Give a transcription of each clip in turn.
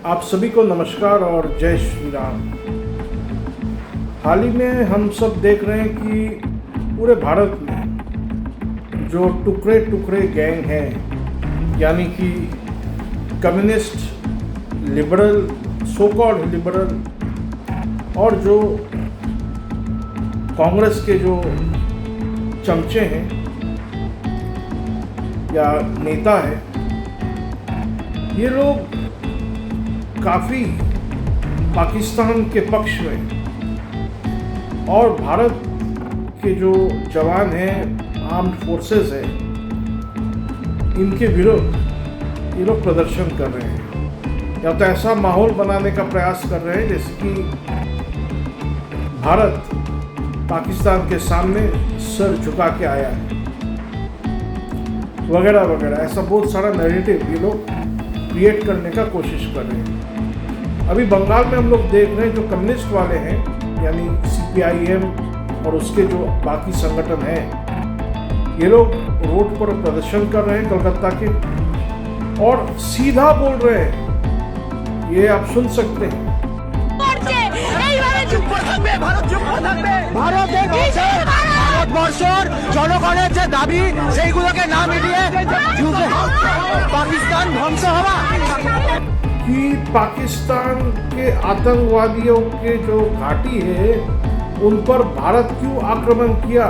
आप सभी को नमस्कार और जय श्री राम। हाल ही में हम सब देख रहे हैं कि पूरे भारत में जो टुकड़े टुकड़े गैंग हैं, यानी कि communist, liberal, so called liberal और जो कांग्रेस के जो चमचे हैं या नेता हैं, ये लोग काफ़ी पाकिस्तान के पक्ष में और भारत के जो जवान हैं, आर्म्ड फोर्सेस हैं, इनके विरुद्ध ये लोग प्रदर्शन कर रहे हैं या तो ऐसा माहौल बनाने का प्रयास कर रहे हैं जैसे कि भारत पाकिस्तान के सामने सर झुका के आया है, वगैरह वगैरह। ऐसा बहुत सारा नैरेटिव ये लोग क्रिएट करने का कोशिश कर रहे हैं। अभी बंगाल में हम लोग देख रहे हैं जो कम्युनिस्ट वाले हैं, यानी CPIM और उसके जो बाकी संगठन हैं, ये लोग रोड पर प्रदर्शन कर रहे हैं कलकत्ता के और सीधा बोल रहे हैं, ये आप सुन सकते हैं। ভারতবর্ষের জনগণের যে দাবি সেইগুলোকে না মিলিয়ে পাকিস্তান ধ্বংস হওয়া कि पाकिस्तान के आतंकवादियों के जो घाटी है उन पर भारत क्यों आक्रमण किया,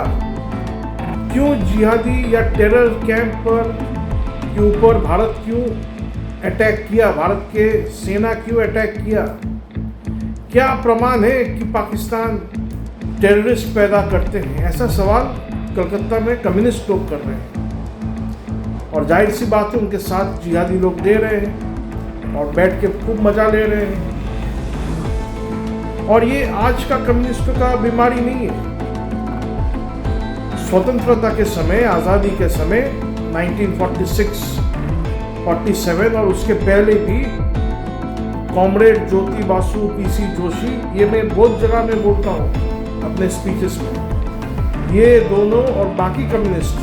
क्यों जिहादी या टेरर कैंप पर के ऊपर भारत क्यों अटैक किया, भारत के सेना क्यों अटैक किया, क्या प्रमाण है कि पाकिस्तान टेररिस्ट पैदा करते हैं। ऐसा सवाल कलकत्ता में कम्युनिस्ट लोग कर रहे हैं और जाहिर सी बात है उनके साथ जिहादी लोग दे रहे हैं और बैठ के खूब मजा ले रहे हैं। और ये आज का कम्युनिस्टों का बीमारी नहीं है। स्वतंत्रता के समय, आज़ादी के समय 1946, 47 और उसके पहले भी कॉमरेड ज्योति बासु, PC जोशी, ये मैं बहुत जगह में बोलता हूँ अपने स्पीचेस में, ये दोनों और बाकी कम्युनिस्ट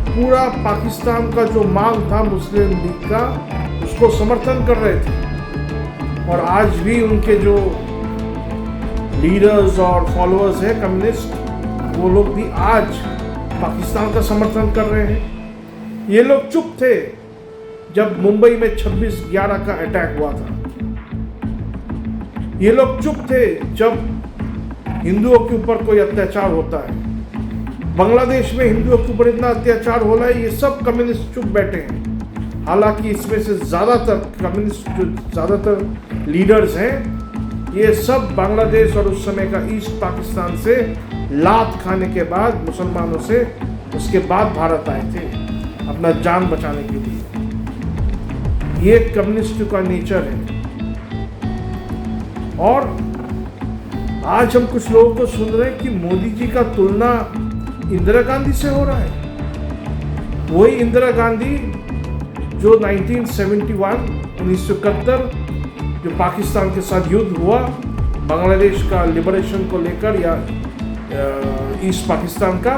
पूरा पाकिस्तान का जो मांग था मुस्लिम लीग का, उसको समर्थन कर रहे थे। और आज भी उनके जो लीडर्स और फॉलोअर्स हैं कम्युनिस्ट, वो लोग भी आज पाकिस्तान का समर्थन कर रहे हैं। ये लोग चुप थे जब मुंबई में 26/11 का अटैक हुआ था। ये लोग चुप थे जब हिंदुओं के ऊपर कोई अत्याचार होता है। बांग्लादेश में हिंदुओं के ऊपर इतना अत्याचार हो रहा है, ये सब कम्युनिस्ट चुप बैठे हैं। हालांकि इसमें से ज़्यादातर कम्युनिस्ट जो ज़्यादातर लीडर्स हैं, ये सब बांग्लादेश और उस समय का ईस्ट पाकिस्तान से लात खाने के बाद मुसलमानों से, उसके बाद भारत आए थे अपना जान बचाने के लिए। ये कम्युनिस्ट का नेचर है। और आज हम कुछ लोगों को सुन रहे हैं कि मोदी जी का तुलना इंदिरा गांधी से हो रहा है। वही इंदिरा गांधी जो 1971 जो पाकिस्तान के साथ युद्ध हुआ बांग्लादेश का लिबरेशन को लेकर या ईस्ट पाकिस्तान का,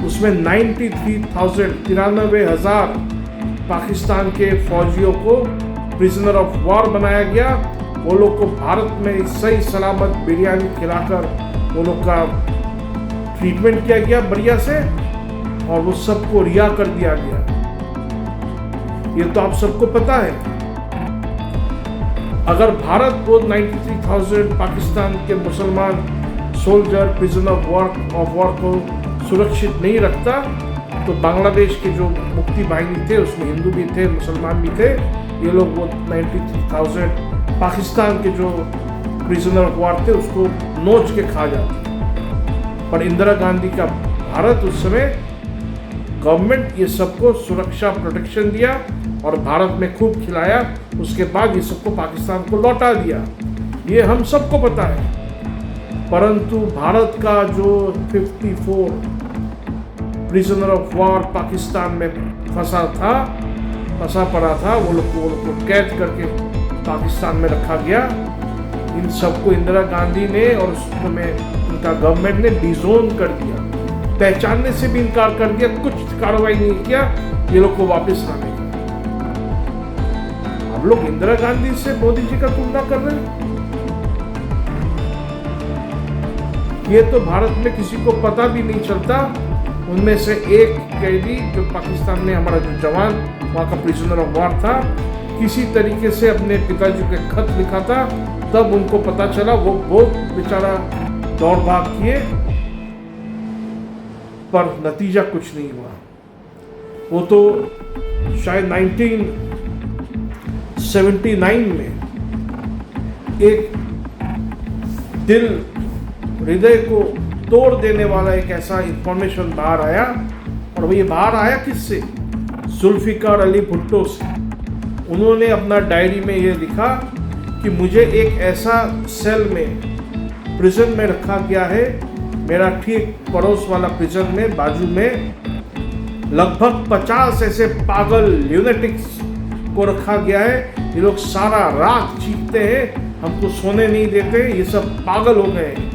उसमें 93,000 पाकिस्तान के फौजियों को प्रिजनर ऑफ वॉर बनाया गया। वो लोग को भारत में सही सलामत बिरयानी खिलाकर वो लोग का ट्रीटमेंट किया गया बढ़िया से, और वो सबको रिहा कर दिया गया। ये तो आप सबको पता है। अगर भारत को 93,000 पाकिस्तान के मुसलमान सोल्जर, प्रिजनर ऑफ वॉर को सुरक्षित नहीं रखता, तो बांग्लादेश के जो मुक्ति बाहिनी थे उसमें हिंदू भी थे, मुसलमान भी थे, ये लोग वो 93,000 पाकिस्तान के जो प्रिजनर ऑफ वॉर थे उसको नोच के खा जाते। पर इंदिरा गांधी का भारत उस समय गवर्नमेंट ये सबको सुरक्षा प्रोटेक्शन दिया और भारत में खूब खिलाया। उसके बाद ये सबको पाकिस्तान को लौटा दिया, ये हम सबको पता है। परंतु भारत का जो 54 प्रिजनर ऑफ वॉर पाकिस्तान में फंसा पड़ा था, वो लोग को कैद करके पाकिस्तान में रखा गया। इन सबको इंदिरा गांधी ने और उसमें उनका गवर्नमेंट ने डिजोन कर दिया, पहचानने से भी इनकार कर दिया, कुछ कार्रवाई नहीं किया ये लोग को वापस लाने का। अब लोग इंदिरा गांधी से मोदी जी का तुलना कर रहे हैं। ये तो भारत में किसी को पता भी नहीं चलता। उनमें से एक कैदी जो पाकिस्तान में हमारा जो जवान वहाँ का प्रिजनर ऑफ वॉर था, किसी तरीके से अपने पिताजी को खत लिखा था, तब उनको पता चला। वो बहुत बेचारा दौड़ भाग किए, पर नतीजा कुछ नहीं हुआ। वो तो शायद 1979 में एक दिल हृदय को तोड़ देने वाला एक ऐसा इंफॉर्मेशन बाहर आया, और वो ये बाहर आया किससे? जुल्फिकार अली भुट्टो से। उन्होंने अपना डायरी में ये लिखा कि मुझे एक ऐसा सेल में, प्रिजन में रखा गया है, मेरा ठीक पड़ोस वाला प्रिजन में बाजू में लगभग 50 ऐसे पागल ल्यूनेटिक्स को रखा गया है। ये लोग सारा रात चीखते हैं, हमको सोने नहीं देते, ये सब पागल हो गए हैं।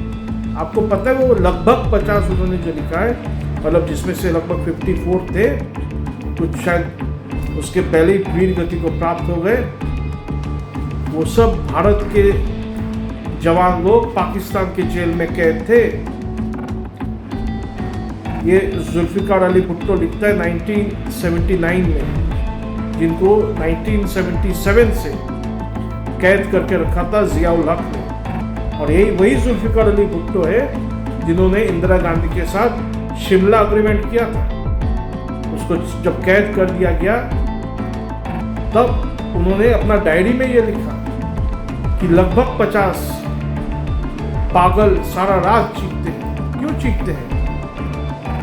आपको पता है वो लगभग 50 उन्होंने जो लिखा है, मतलब जिसमें से लगभग 54 थे, कुछ शायद उसके पहले ही वीर गति को प्राप्त हो गए। वो सब भारत के जवान लोग पाकिस्तान के जेल में कैद थे। ये जुल्फिकार अली भुट्टो लिखता है 1979 में, जिनको 1977 से कैद करके रखा था जियाउल हक ने। और यही वही जुल्फिकार अली भुट्टो है जिन्होंने इंदिरा गांधी के साथ शिमला अग्रीमेंट किया था। उसको जब कैद कर दिया गया, तब उन्होंने अपना डायरी में ये लिखा कि लगभग 50 पागल सारा रात चीखते हैं। क्यों चीखते हैं?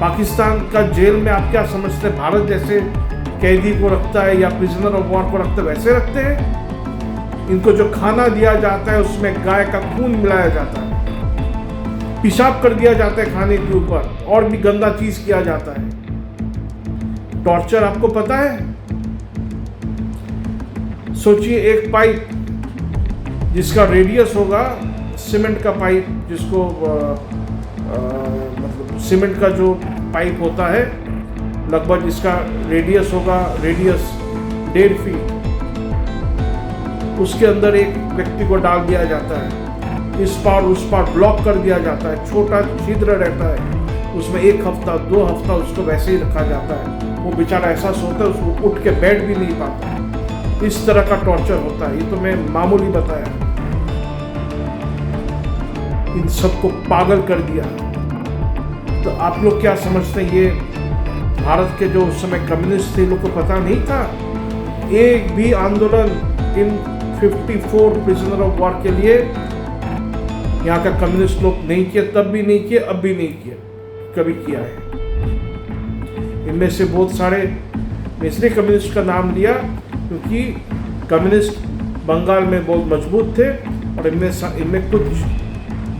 पाकिस्तान का जेल में आप क्या समझते हैं, भारत जैसे कैदी को रखता है या प्रिजनर ऑफ वॉर को रखता है वैसे रखते हैं? इनको जो खाना दिया जाता है उसमें गाय का खून मिलाया जाता है, पेशाब कर दिया जाता है खाने के ऊपर, और भी गंदा चीज किया जाता है। टॉर्चर आपको पता है? सोचिए, एक पाइप जिसका रेडियस होगा, सीमेंट का पाइप, जिसको मतलब सीमेंट का जो पाइप होता है, लगभग जिसका रेडियस होगा 1.5 फीट, उसके अंदर एक व्यक्ति को डाल दिया जाता है। इस पार उस पार ब्लॉक कर दिया जाता है, छोटा छिद्र रहता है, उसमें 1 हफ्ता 2 हफ्ता उसको वैसे ही रखा जाता है। वो बेचारा ऐसा सोता है, उसको उठ के बैठ भी नहीं पाता। इस तरह का टॉर्चर होता है। ये तो मैं मामूली बताया, इन सबको पागल कर दिया। तो आप लोग क्या समझते हैं, ये भारत के जो उस समय कम्युनिस्ट थे, लोग को पता नहीं था? एक भी आंदोलन इन 54 प्रिजनर ऑफ वॉर के लिए यहाँ का कम्युनिस्ट लोग नहीं किया, तब भी नहीं किए, अब भी नहीं किया, कभी किया है। इनमें से बहुत सारे, मैं इसलिए कम्युनिस्ट का नाम लिया क्योंकि कम्युनिस्ट बंगाल में बहुत मजबूत थे, और इनमें कुछ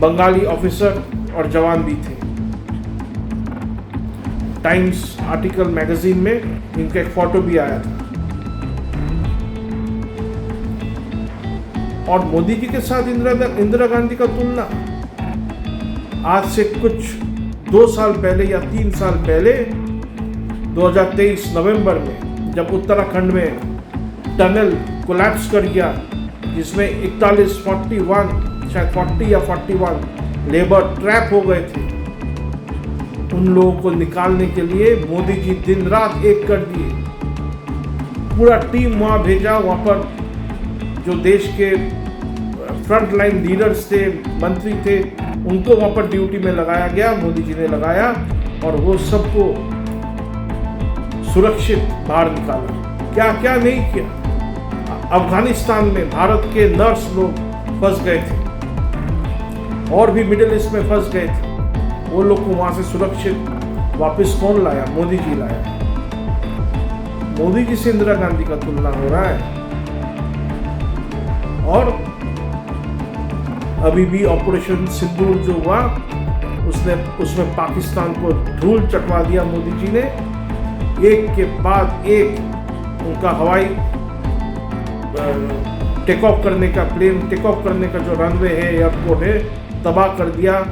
बंगाली ऑफिसर और जवान भी थे। टाइम्स आर्टिकल मैगजीन में इनका एक फोटो भी आया था। और मोदी जी के साथ इंदिरा गांधी का तुलना, आज से कुछ 2 साल पहले या 3 साल पहले 2023 नवंबर में, जब उत्तराखंड में टनल कोलैप्स कर गया, जिसमें 41 शायद 40 या 41 लेबर ट्रैप हो गए थे, उन लोगों को निकालने के लिए मोदी जी दिन रात एक कर दिए। पूरा टीम वहाँ भेजा। वहाँ पर जो देश के फ्रंट लाइन लीडर्स थे, मंत्री थे, उनको वहाँ पर ड्यूटी में लगाया गया, मोदी जी ने लगाया, और वो सबको सुरक्षित बाहर निकाला। क्या क्या नहीं किया। अफगानिस्तान में भारत के नर्स लोग फंस गए थे, और भी मिडिल ईस्ट में फंस गए थे। वो लोग को वहां से सुरक्षित वापस कौन लाया? मोदी जी लाया। मोदी जी से इंदिरा गांधी का तुलना हो रहा है। और अभी भी ऑपरेशन सिंदूर जो हुआ, उसमें पाकिस्तान को धूल चटवा दिया मोदी जी ने। एक के बाद एक उनका हवाई टेक ऑफ करने का, प्लेन टेक ऑफ करने का जो रनवे है, एयरपोर्ट है, तबाह कर दिया।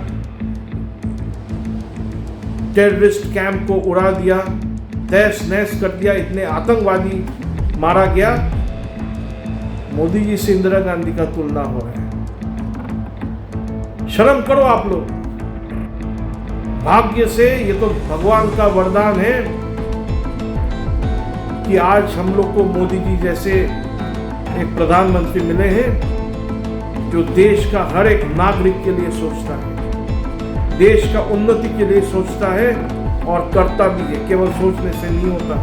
टेररिस्ट कैंप को उड़ा दिया, तहस नहस कर दिया। इतने आतंकवादी मारा गया मोदी जी से इंदिरा गांधी का तुलना हो रहा है। शर्म करो आप लोग। भाग्य से ये तो भगवान का वरदान है कि आज हम लोग को मोदी जी जैसे एक प्रधानमंत्री मिले हैं जो देश का हर एक नागरिक के लिए सोचता है, देश का उन्नति के लिए सोचता है और करता भी है, केवल सोचने से नहीं होता।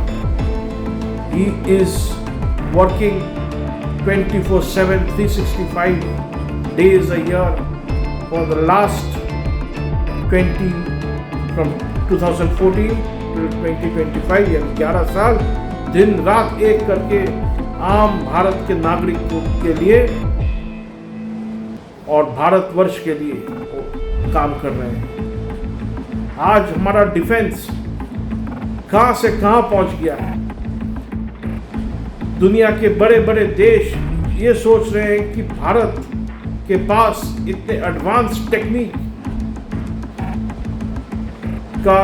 He is working 24/7, 365 days a year for the last 20 from 2014 till 2025 यानी 11 साल दिन रात एक करके आम भारत के नागरिकों के लिए और भारतवर्ष के लिए काम कर रहे हैं। आज हमारा डिफेंस कहां से कहां पहुंच गया है। दुनिया के बड़े बड़े देश ये सोच रहे हैं कि भारत के पास इतने एडवांस टेक्निक का,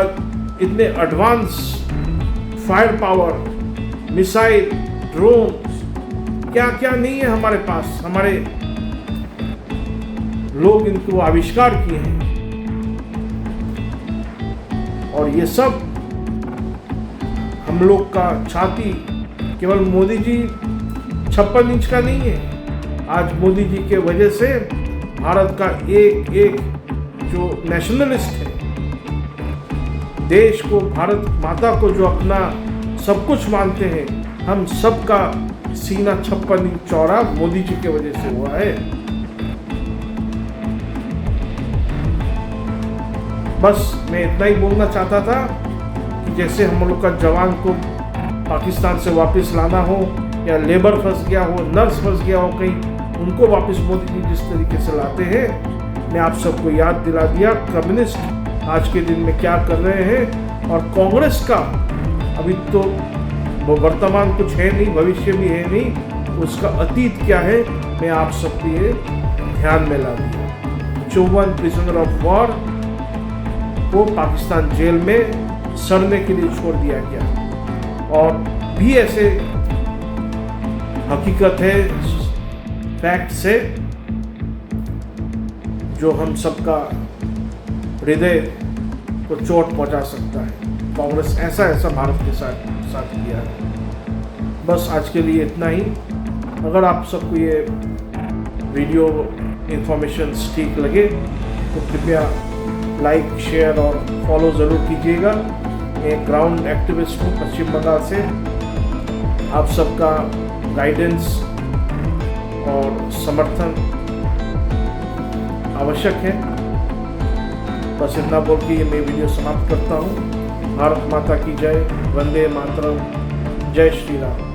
इतने advance fire power, missile, drones, क्या क्या नहीं है हमारे पास। हमारे लोग इनको आविष्कार किए हैं और ये सब हम लोग का छाती केवल मोदी जी 56 इंच का नहीं है। आज मोदी जी के वजह से भारत का एक एक जो नेशनलिस्ट है, देश को, भारत माता को जो अपना सब कुछ मानते हैं, हम सबका सीना 56 इंच चौड़ा मोदी जी के वजह से हुआ है। बस मैं इतना ही बोलना चाहता था कि जैसे हम लोग का जवान को पाकिस्तान से वापस लाना हो या लेबर फंस गया हो, नर्स फंस गया हो कहीं, उनको वापस मोदी जी जिस तरीके से लाते हैं, मैं आप सबको याद दिला दिया कम्युनिस्ट आज के दिन में क्या कर रहे हैं। और कांग्रेस का अभी तो वो वर्तमान कुछ है नहीं, भविष्य भी है नहीं, उसका अतीत क्या है मैं आप सबके लिए ध्यान में ला दिया। 54 प्रिजनर ऑफ वॉर को पाकिस्तान जेल में सड़ने के लिए छोड़ दिया गया और भी ऐसे हकीकत है, फैक्ट्स है जो हम सबका हृदय को चोट पहुंचा सकता है। कांग्रेस ऐसा भारत के साथ किया है। बस आज के लिए इतना ही। अगर आप सबको ये वीडियो इंफॉर्मेशन ठीक लगे तो कृपया लाइक, शेयर और फॉलो ज़रूर कीजिएगा। मैं ग्राउंड एक्टिविस्ट हूँ पश्चिम बंगाल से। आप सबका गाइडेंस और समर्थन आवश्यक है। बस इतना बोल के मैं वीडियो समाप्त करता हूँ। भारत माता की जय। वंदे मातरम। जय श्री राम।